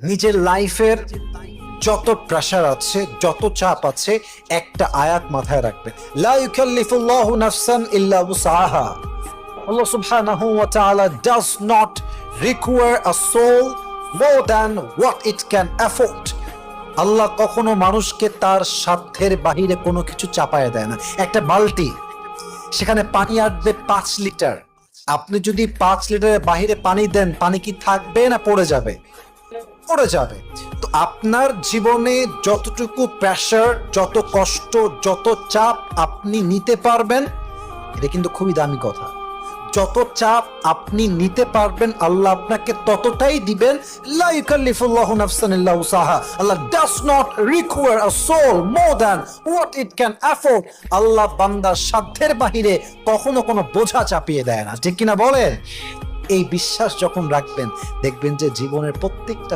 নিজের লাইফের যত প্রেশার আছে, যত চাপ আছে, একটা আয়াত মাথায় রাখবেন, লা ইউকাল্লিফুল্লাহু নাফসান ইল্লা উসআহা। Allah subhanahu wa ta'ala does not require a soul more than what it can afford. আল্লাহ কখনো মানুষকে তার সাধ্যের বাহিরে কোনো কিছু চাপায় দেয় না। একটা বালতি, সেখানে পানি আসবে 5 লিটার। আপনি যদি 5 লিটারের বাহিরে পানি দেন, পানি কি থাকবে না পড়ে যাবে? পড়ে যাবে। তো আপনার জীবনে যতটুকু প্রেশার, যত কষ্ট, যত চাপ আপনি নিতে পারবেন, এটা কিন্তু খুবই দামি কথা। যত চাপ আপনি নিতে পারবেন আল্লাহ আপনাকে ততটাই দিবেন। লা ইউকাল্লিফুল্লাহু নাফসান ইল্লা উসাহা। Allah does not require a soul more than what it can afford. আল্লাহ বান্দার সাধ্যের বাহিরে কখনো কোনো বোঝা চাপিয়ে দেয় না, ঠিক কিনা বলেন? এই বিশ্বাস যখন রাখবেন, দেখবেন যে জীবনের প্রত্যেকটা